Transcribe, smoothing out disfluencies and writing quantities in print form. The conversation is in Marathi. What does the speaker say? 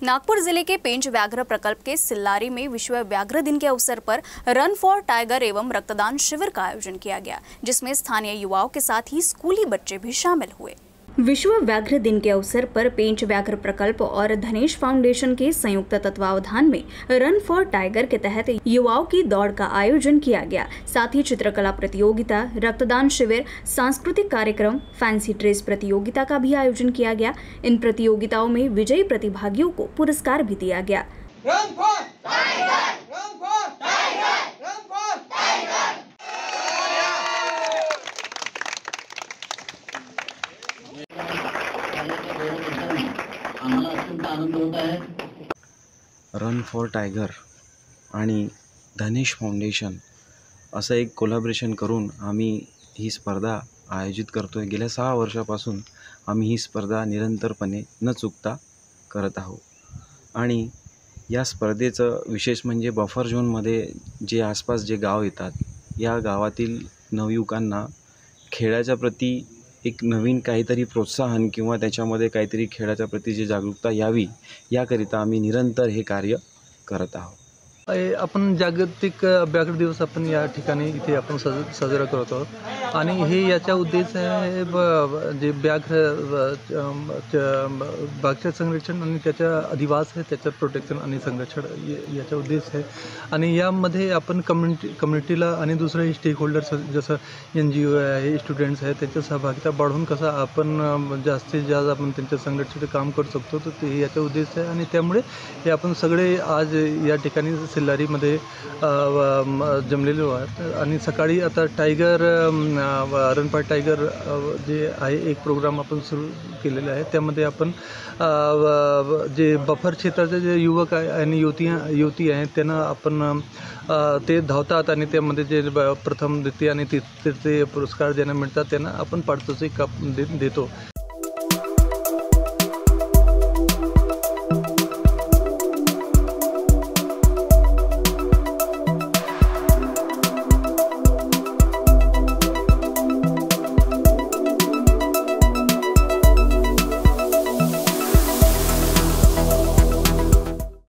नागपुर जिले के पेंच व्याघ्र प्रकल्प के सिल्लारी में विश्व व्याघ्र दिन के अवसर पर रन फॉर टाइगर एवं रक्तदान शिविर का आयोजन किया गया, जिसमें स्थानीय युवाओं के साथ ही स्कूली बच्चे भी शामिल हुए। विश्व व्याघ्र दिन के अवसर पर पेंच व्याघ्र प्रकल्प और धनेश फाउंडेशन के संयुक्त तत्वावधान में रन फॉर टाइगर के तहत युवाओं की दौड़ का आयोजन किया गया। साथ ही चित्रकला प्रतियोगिता, रक्तदान शिविर, सांस्कृतिक कार्यक्रम, फैंसी ड्रेस प्रतियोगिता का भी आयोजन किया गया। इन प्रतियोगिताओं में विजयी प्रतिभागियों को पुरस्कार भी दिया गया। Run for tiger, run for tiger, run for tiger. आम्हाला अत्यंत आनंद होत आहे। रन फॉर टायगर आणि धनेश फाउंडेशन असं एक कोलॅबोरेशन करून आम्ही ही स्पर्धा आयोजित करतोय। गेल्या 6 वर्षापासून आम्ही ही स्पर्धा निरंतरपणे न चुकता करत आहोत। आणि या स्पर्धेचं विशेष म्हणजे बफर झोनमध्ये जे आसपास जे गाव येतात, या गावातील नवयुवकांना खेळाच्या प्रती एक नवीन काहीतरी प्रोत्साहन किंवा त्याच्यामध्ये काहीतरी खेळाच्या प्रती जी जागरूकता यावी, याकरिता आम्ही निरंतर हे कार्य करत आहोत। आपण जागतिक व्याघ्र दिवस आपण या ठिकाणी इथे आपण साजरा करत आहोत आणि हे याचा उद्देश आहे जे व्याघ्र संरक्षण आणि त्याचा अधिवास आहे, त्याचं प्रोटेक्शन आणि संरक्षण याचा उद्देश आहे। आणि यामध्ये आपण कम्युनिटीला आणि दुसरे स्टेक होल्डर्स जसं NGO आहे, स्टुडंट्स आहे, त्याच्या सहभागिता वाढवून कसं आपण जास्तीत जास्त आपण त्यांच्या संरक्षणाचं काम करू शकतो, तर ते याचा उद्देश आहे। आणि त्यामुळे हे आपण सगळे आज या ठिकाणी सिल्लारीमध्ये जमलेलो आहोत। आणि सकाळी आता टायगर रन फॉर टायगर जे आहे एक प्रोग्राम आपण सुरू केलेला आहे। त्यामध्ये आपण जे बफर क्षेत्राचे जे युवक आहे आणि युवती आहेत त्यांना आपण ते धावतात आणि त्यामध्ये जे प्रथम, द्वितीय आणि तृतीय पुरस्कार ज्यांना मिळतात त्यांना आपण पारितोषिक देतो।